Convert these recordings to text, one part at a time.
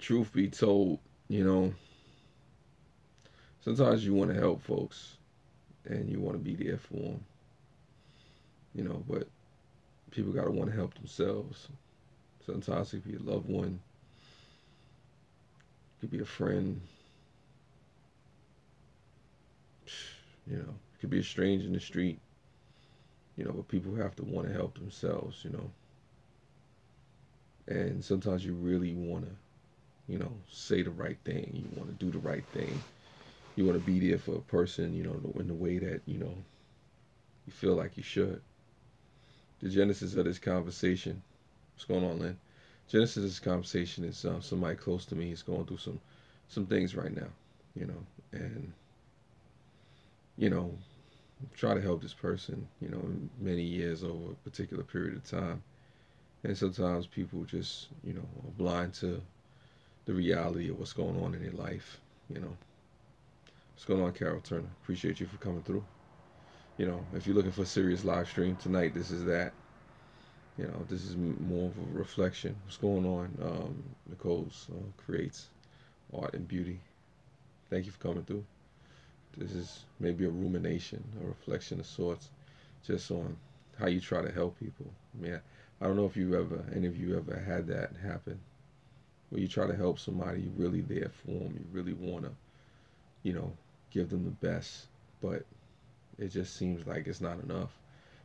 truth be told, you know, sometimes you want to help folks and you want to be there for them, you know, but people got to want to help themselves. Sometimes it could be a loved one, it could be a friend, you know, it could be a stranger in the street, you know, but people have to want to help themselves, you know. And sometimes you really want to, you know, say the right thing. You want to do the right thing. You want to be there for a person, you know, in the way that, you know, you feel like you should. The genesis of this conversation, what's going on, Lynn? Genesis of this conversation is somebody close to me is going through some things right now, you know, and you know, try to help this person, you know, many years over a particular period of time. And sometimes people just, you know, are blind to the reality of what's going on in their life, you know. What's going on, Carol Turner? Appreciate you for coming through. You know, if you're looking for a serious live stream tonight, this is that. You know, this is more of a reflection. What's going on? Nicole's creates art and beauty. Thank you for coming through. This is maybe a rumination, a reflection of sorts, just on how you try to help people. I mean, I don't know if you ever, any of you ever had that happen, where you try to help somebody, you're really there for them, you really want to, you know, give them the best, but it just seems like it's not enough.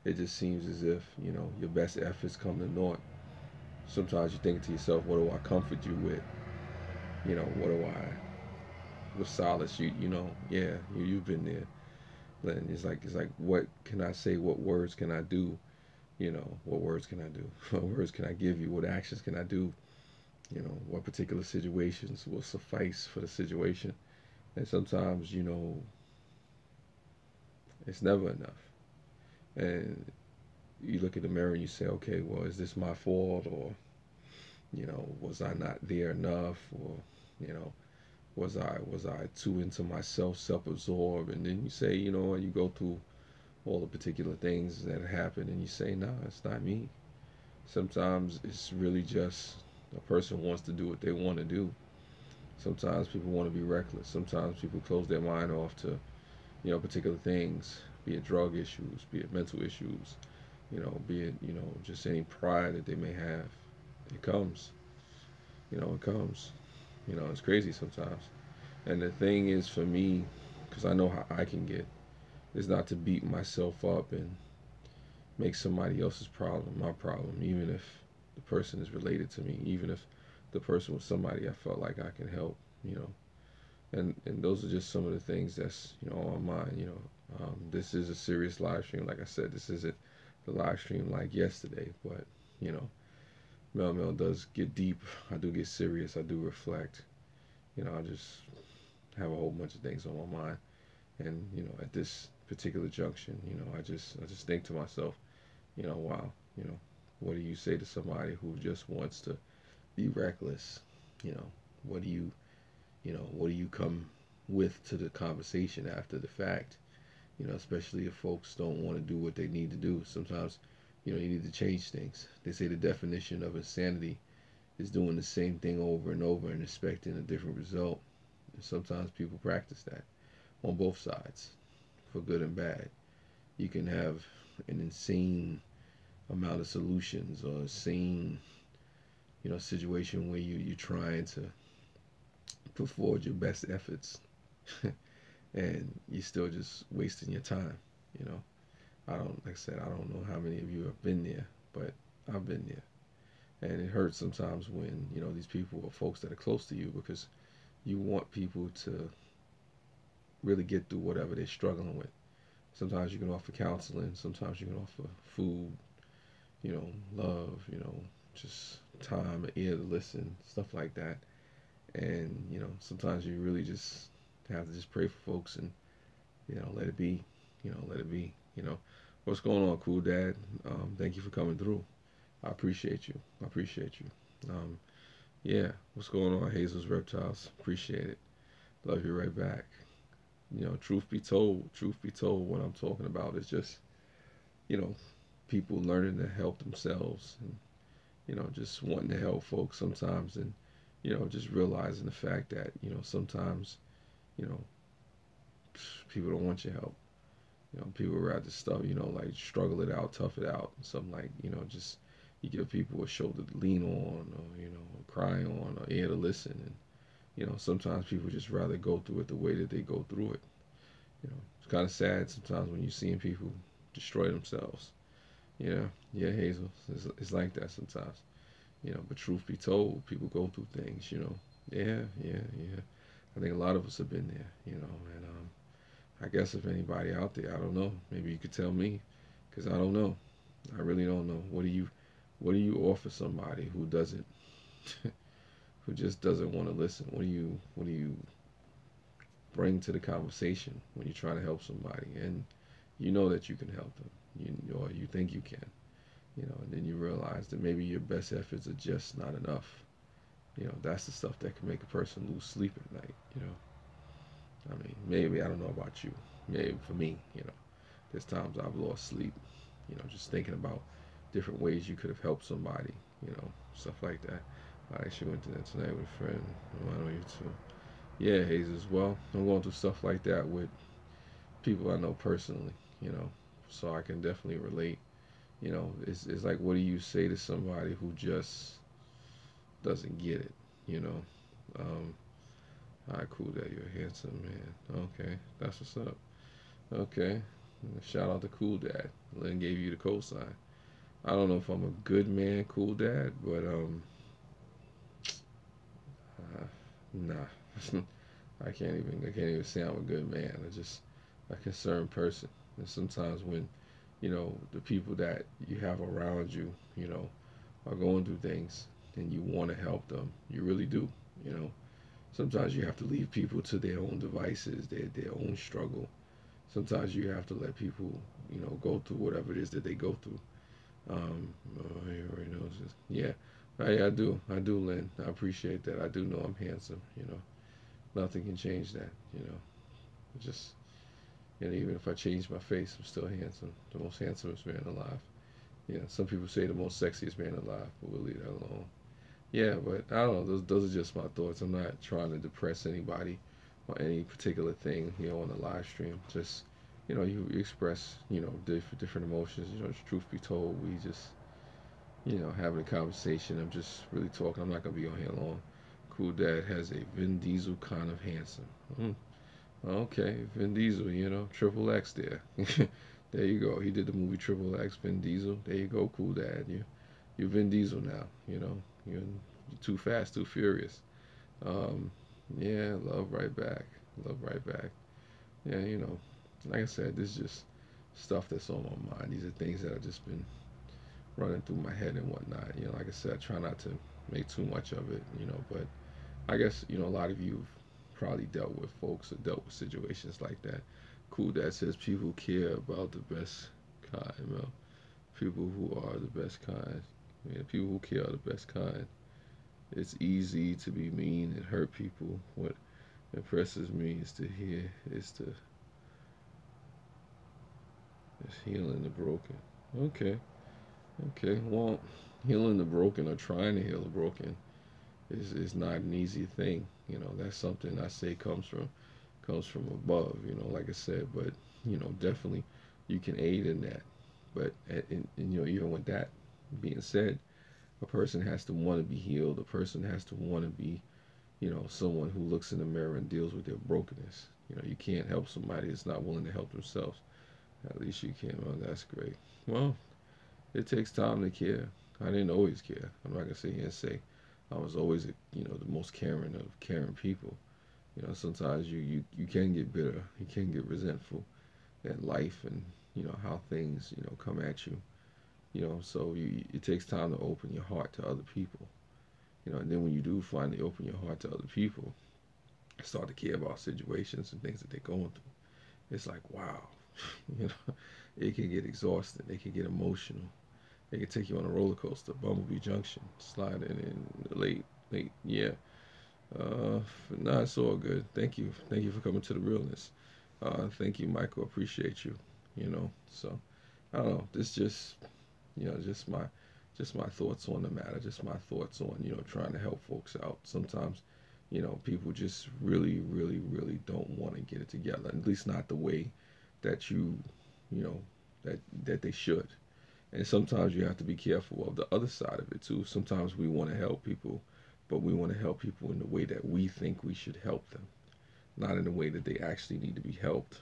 It just seems as if, you know, your best efforts come to naught. Sometimes you think to yourself, what do I comfort you with? You know, what do I, with solace, you know, yeah, you've been there. And it's like, what can I say? What words can I do? You know, what words can I do? What words can I give you? What actions can I do? You know, what particular situations will suffice for the situation? And sometimes, you know, it's never enough. And you look in the mirror and you say, okay, well, is this my fault? Or, you know, was I not there enough? Or, you know, was I too into myself, self-absorbed? And then you say, you know, and you go through all the particular things that happen and you say, nah, it's not me. Sometimes it's really just a person wants to do what they want to do. Sometimes people want to be reckless. Sometimes people close their mind off to, you know, particular things, be it drug issues, be it mental issues, you know, be it, you know, just any pride that they may have. It comes, you know, it comes. You know, it's crazy sometimes. And the thing is for me, because I know how I can get, is not to beat myself up and make somebody else's problem my problem, even if the person is related to me, even if the person was somebody I felt like I can help, you know. And those are just some of the things that's, you know, on my mind, you know. This is a serious live stream. Like I said, this isn't the live stream like yesterday, but, you know, Mel does get deep. I do get serious. I do reflect. You know, I just have a whole bunch of things on my mind. And, you know, at this particular junction, you know, I just think to myself, you know, wow, you know, what do you say to somebody who just wants to be reckless? You know, what do you, you know, what do you come with to the conversation after the fact? You know, especially if folks don't want to do what they need to do. Sometimes, you know, you need to change things. They say the definition of insanity is doing the same thing over and over and expecting a different result. And sometimes people practice that on both sides, for good and bad. You can have an insane amount of solutions or insane, you know, situation where you're trying to put forward your best efforts and you're still just wasting your time, you know. I don't, like I said, I don't know how many of you have been there, but I've been there. And it hurts sometimes when, you know, these people are folks that are close to you because you want people to really get through whatever they're struggling with. Sometimes you can offer counseling, sometimes you can offer food, you know, love, you know, just time, an ear to listen, stuff like that. And, you know, sometimes you really just have to just pray for folks and, you know, let it be, you know, let it be, you know. What's going on, cool dad? Thank you for coming through. I appreciate you. I appreciate you. Yeah, what's going on, Hazel's Reptiles? Appreciate it. Love you right back. You know, truth be told, what I'm talking about is just, you know, people learning to help themselves and, you know, just wanting to help folks sometimes and, just realizing the fact that, sometimes, you know, people don't want your help. People rather stuff, like struggle it out, tough it out, something like, just you give people a shoulder to lean on, or, cry on, or ear to listen. And, sometimes people just rather go through it the way that they go through it. It's kind of sad sometimes when you're seeing people destroy themselves. Yeah, Hazel, it's like that sometimes. But truth be told, people go through things. Yeah. I think a lot of us have been there. And I guess if anybody out there, I don't know, maybe you could tell me, because I don't know. I really don't know. What do you offer somebody who doesn't, who just doesn't want to listen? What do you bring to the conversation when you're trying to help somebody, and you know that you can help them, or you think you can, and then you realize that maybe your best efforts are just not enough. That's the stuff that can make a person lose sleep at night. I mean, maybe, I don't know about you. Maybe for me, there's times I've lost sleep, just thinking about different ways you could have helped somebody, stuff like that. I actually went to that tonight with a friend. I know you too. Yeah, Hayes as well. I'm going through stuff like that with people I know personally, you know, so I can definitely relate. It's like, what do you say to somebody who just doesn't get it, you know? Um, all right, cool that you're a handsome man. Okay, that's what's up. Okay, shout out to Cool Dad. Lynn gave you the cosign. I don't know if I'm a good man, Cool Dad, but nah. I can't even say I'm a good man. I'm just a concerned person. And sometimes when, the people that you have around you, are going through things and you want to help them, you really do, you know. Sometimes you have to leave people to their own devices, their own struggle. Sometimes you have to let people, go through whatever it is that they go through. He already knows this. Yeah, I do. I do, Lynn. I appreciate that. I do know I'm handsome. Nothing can change that. Just, even if I change my face, I'm still handsome. The most handsomest man alive. Yeah, some people say the most sexiest man alive, but we'll leave that alone. Yeah, but I don't know. Those are just my thoughts. I'm not trying to depress anybody or any particular thing, on the live stream. Just, you express, different emotions. Truth be told, we just, having a conversation. I'm just really talking. I'm not gonna be on here long. Cool Dad has a Vin Diesel kind of handsome. Okay, Vin Diesel, Triple X there. There you go. He did the movie Triple X, Vin Diesel. There you go, Cool Dad. You're Vin Diesel now. You're too fast, too furious. Um, yeah, love right back. Love right back. Yeah, like I said, this is just stuff that's on my mind. These are things that have just been running through my head and whatnot. Like I said, I try not to make too much of it, but I guess, a lot of you have probably dealt with folks or dealt with situations like that. Cool Dad says people who care about the best kind, people who are the best kind. People who care are the best kind. It's easy to be mean and hurt people. What impresses me is to hear is healing the broken. Okay, okay. Well, healing the broken or trying to heal the broken is not an easy thing. That's something I say comes from above. Like I said, but definitely you can aid in that. But even with that being said, a person has to want to be healed. A person has to want to be, someone who looks in the mirror and deals with their brokenness. You can't help somebody that's not willing to help themselves. At least you can. Well, that's great. Well, it takes time to care. I didn't always care. I'm not gonna sit here and say I was always, the most caring of caring people. Sometimes you can get bitter. You can get resentful at life and how things come at you. So it takes time to open your heart to other people. And then when you do finally open your heart to other people, start to care about situations and things that they're going through. It's like, wow, you know, it can get exhausting. It can get emotional. It can take you on a roller coaster, Bumblebee Junction, sliding in late, yeah. Nah, it's all good. Thank you for coming to the realness. Thank you, Michael. Appreciate you. So I don't know. This just, just just my thoughts on the matter, just my thoughts on, trying to help folks out. Sometimes, people just really, really, really don't want to get it together, at least not the way that you know, that they should. And sometimes you have to be careful of the other side of it too. Sometimes we want to help people, but we want to help people in the way that we think we should help them, not in the way that they actually need to be helped.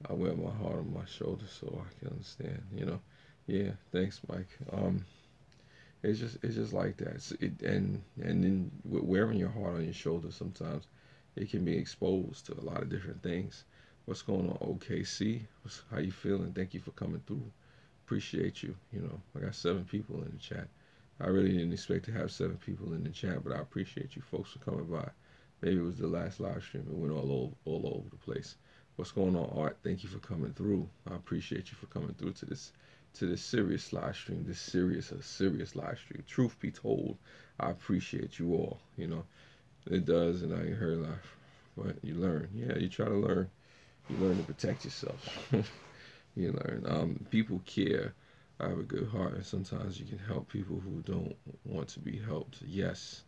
I wear my heart on my shoulder so I can understand. Yeah, thanks, Mike. It's just like that. And then with wearing your heart on your shoulder, sometimes it can be exposed to a lot of different things. What's going on, OKC? How you feeling? Thank you for coming through. Appreciate you. I got 7 people in the chat. I really didn't expect to have 7 people in the chat, but I appreciate you folks for coming by. Maybe it was the last live stream. It went all over the place. What's going on, Art? Thank you for coming through. I appreciate you for coming through to this serious live stream. This serious live stream. Truth be told, I appreciate you all. It does, and I heard laugh, but you learn. Yeah, you try to learn. You learn to protect yourself. You learn. People care. I have a good heart, and sometimes you can help people who don't want to be helped. Yes,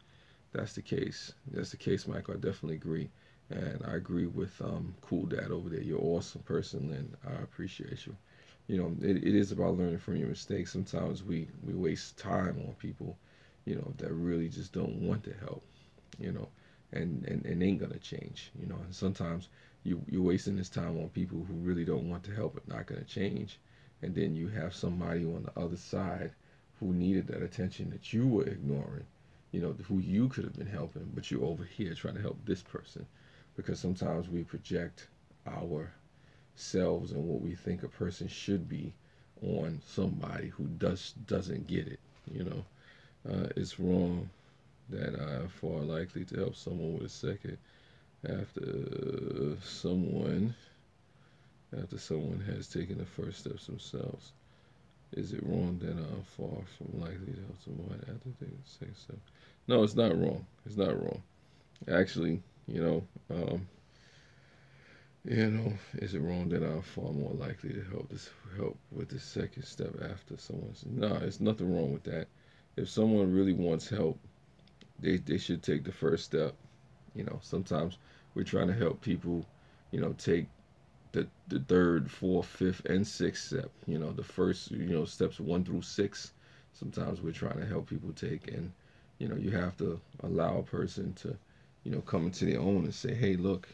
that's the case. That's the case, Michael. I definitely agree. And I agree with Cool Dad over there. You're an awesome person, and I appreciate you. It is about learning from your mistakes. Sometimes we waste time on people, that really just don't want to help, and ain't gonna change, And sometimes you're wasting this time on people who really don't want to help but not gonna change. And then you have somebody on the other side who needed that attention that you were ignoring, who you could have been helping, but you're over here trying to help this person. Because sometimes we project ourselves and what we think a person should be on somebody who doesn't get it. It's wrong that I am far likely to help someone with a second after someone has taken the first steps themselves. Is it wrong that I'm far from likely to help someone after taking the second step? No, it's not wrong. It's not wrong. Actually, is it wrong that I'm far more likely to help with the second step after someone's? No, there's nothing wrong with that. If someone really wants help, they should take the first step. Sometimes we're trying to help people, take the third, fourth, fifth, and sixth step. The first, steps 1 through 6. Sometimes we're trying to help people take, and you have to allow a person to, come into their own and say, hey, look,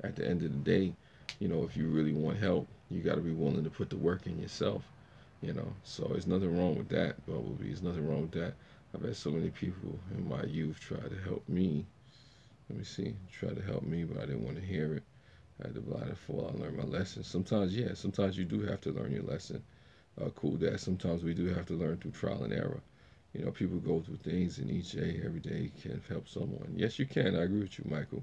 at the end of the day, if you really want help, you got to be willing to put the work in yourself. So there's nothing wrong with that, Bumblebee. There's nothing wrong with that. I've had so many people in my youth try to help me. Let me see. Try to help me, but I didn't want to hear it. I had to blind and fall. I learned my lesson. Sometimes, yeah, sometimes you do have to learn your lesson. Cool Dad. Sometimes we do have to learn through trial and error. People go through things, and each day, every day can help someone. Yes, you can. I agree with you, Michael.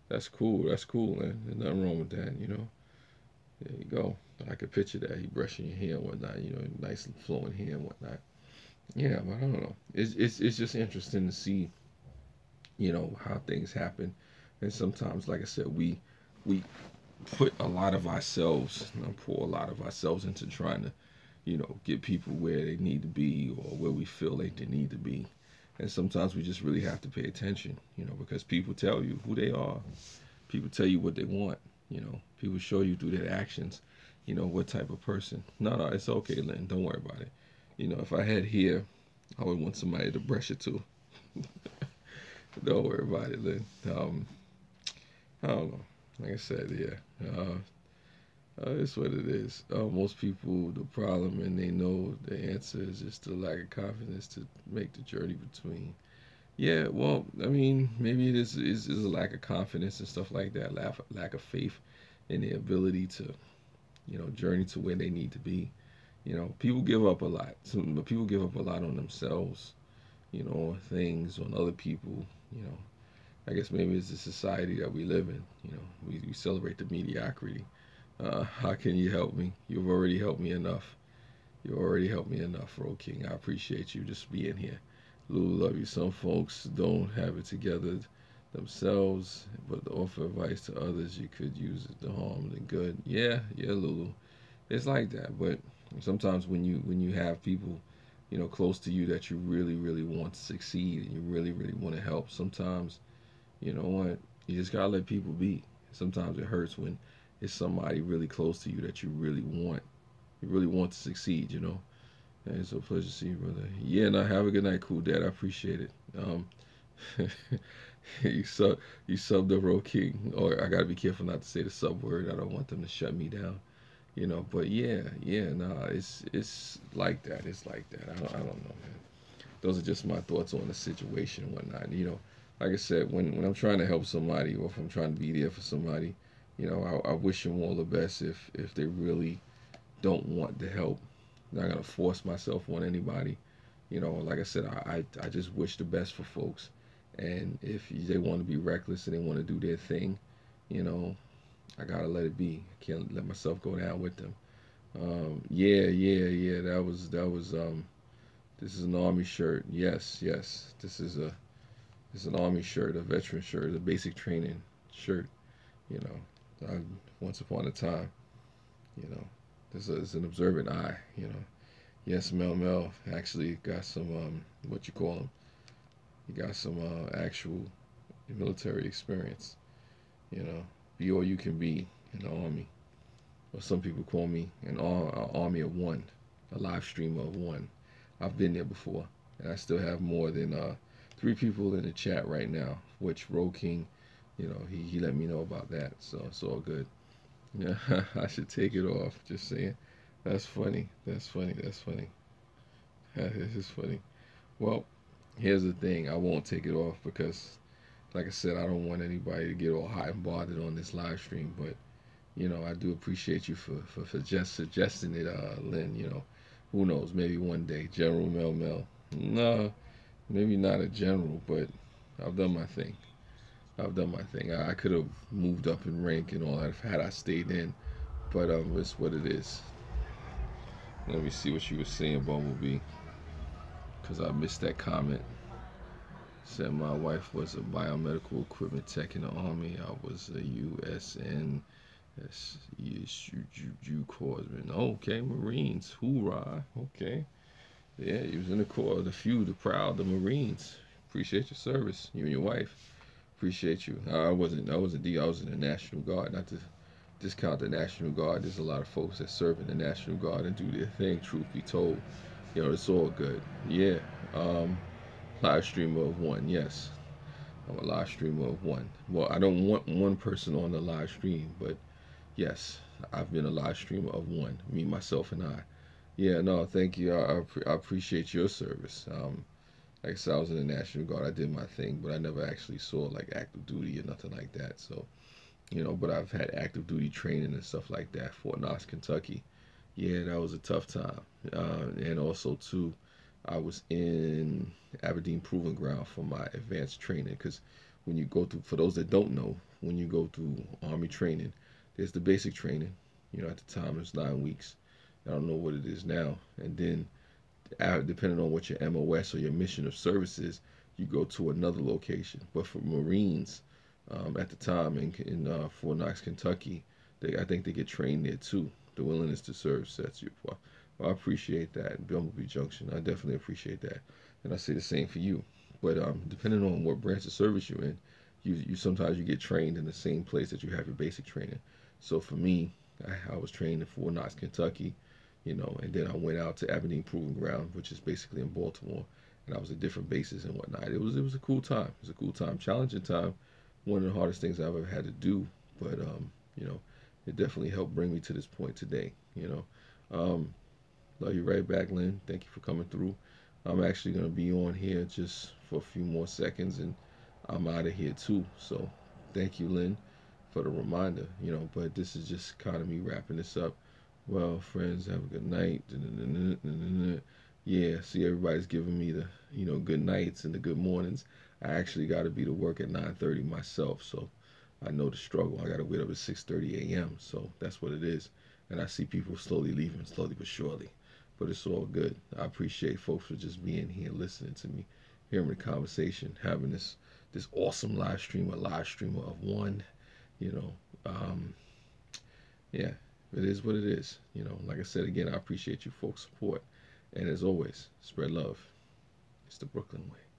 That's cool. That's cool, man. There's nothing wrong with that, There you go. I could picture that. He brushing your hair and whatnot, nice and flowing hair and whatnot. Yeah, but I don't know. It's just interesting to see, how things happen. And sometimes, like I said, we put a lot of ourselves, pour a lot of ourselves into trying to, get people where they need to be or where we feel like they need to be. And sometimes we just really have to pay attention, because people tell you who they are. People tell you what they want, People show you through their actions, what type of person. No, it's okay, Lynn. Don't worry about it. If I had hair, I would want somebody to brush it too. Don't worry about it, Lynn. I don't know. Like I said, yeah. It's what it is. Most people, the problem, and they know the answer is just the lack of confidence to make the journey between. Yeah, well, I mean, maybe it is a lack of confidence and stuff like that, lack of faith in their ability to, journey to where they need to be. People give up a lot. But people give up a lot on themselves, on things, on other people. I guess maybe it's the society that we live in. We celebrate the mediocrity. How can you help me? You've already helped me enough. You already helped me enough, Road King. I appreciate you just being here. Lulu, love you. Some folks don't have it together themselves, but to offer advice to others, you could use it to harm the good. Yeah, Lulu. it's like that. But sometimes when you have people, close to you that you really really want to succeed and you really really want to help, sometimes you know what, you just gotta let people be. Sometimes it hurts when it's somebody really close to you that you really want to succeed. And it's a pleasure to see you, brother. Yeah, now have a good night, cool dad. I appreciate it. You sub you subbed the Road King. Or I gotta be careful not to say the sub word. I don't want them to shut me down. But yeah, yeah, nah, it's like that. It's like that. I don't know, man. Those are just my thoughts on the situation and whatnot. Like I said, when I'm trying to help somebody or if I'm trying to be there for somebody, I wish them all the best if they really don't want the help. I'm not gonna force myself on anybody. Like I said, I just wish the best for folks. And if they want to be reckless and they want to do their thing, you know, I gotta let it be. I can't let myself go down with them. Yeah, yeah, yeah. That was. This is an army shirt. Yes, yes. This is an army shirt, a veteran shirt, a basic training shirt. You know, once upon a time. You know, this is an observant eye. Yes, Mel actually got some what you call them. You got some actual military experience. Be all you can be in the army. Or some people call me an army of one, a live streamer of one. I've been there before, and I still have more than 3 people in the chat right now. Which Road King, he let me know about that, so it's all good. Yeah, I should take it off. Just saying. That's funny. That's funny. That's funny. This is funny. Well, here's the thing. I won't take it off because, like I said, I don't want anybody to get all hot and bothered on this live stream. But I do appreciate you for just suggesting it, Lynn. Who knows? Maybe one day, General Mel. No, maybe not a general, but I've done my thing. I've done my thing. I could have moved up in rank and all that had I stayed in, but it's what it is. Let me see what you were saying, Bumblebee, because I missed that comment. Said my wife was a biomedical equipment tech in the Army. I was a USN. You corpsman. Okay, Marines. Hoorah. Okay. Yeah, you was in the Corps, the few, the proud, the Marines. Appreciate your service. You and your wife. Appreciate you. I wasn't D. I was in the National Guard. Not to discount the National Guard. There's a lot of folks that serve in the National Guard and do their thing. Truth be told, it's all good. Yeah. Live streamer of one. Yes, I'm a live streamer of one. Well, I don't want one person on the live stream, but yes, I've been a live streamer of one. Me, myself, and I. Yeah. No, thank you. I appreciate your service. Like I said, I was in the National Guard. I did my thing, but I never actually saw like active duty or nothing like that. So, but I've had active duty training and stuff like that. Fort Knox, Kentucky. Yeah, that was a tough time. And also too, I was in Aberdeen Proving Ground for my advanced training. Because when you go through, for those that don't know, when you go through Army training, there's the basic training. At the time it was 9 weeks. I don't know what it is now. And then depending on what your MOS or your mission of service is, you go to another location. But for Marines, at the time in Fort Knox, Kentucky, I think they get trained there too. The willingness to serve sets you apart. Well, I appreciate that, Bumblebee Junction. I definitely appreciate that, and I say the same for you. But depending on what branch of service you're in, you sometimes you get trained in the same place that you have your basic training. So for me, I was trained in Fort Knox, Kentucky, and then I went out to Aberdeen Proving Ground, which is basically in Baltimore, and I was at different bases and whatnot. It was a cool time. It was a cool time, challenging time. One of the hardest things I've ever had to do, but it definitely helped bring me to this point today. Love you right back, Lynn. Thank you for coming through. I'm actually going to be on here just for a few more seconds and I'm out of here too. So thank you, Lynn, for the reminder. But this is just kind of me wrapping this up. Well, friends, have a good night. Yeah, see, everybody's giving me the, good nights and the good mornings. I actually got to be to work at 9:30 myself, so I know the struggle. I got to wait up at 6:30 a.m., so that's what it is. And I see people slowly leaving, slowly but surely. But it's all good. I appreciate folks for just being here, listening to me, hearing the conversation, having this awesome live streamer of one. Yeah. it is what it is. You know, like I said again, I appreciate you folks' support. And as always, spread love. It's the Brooklyn way.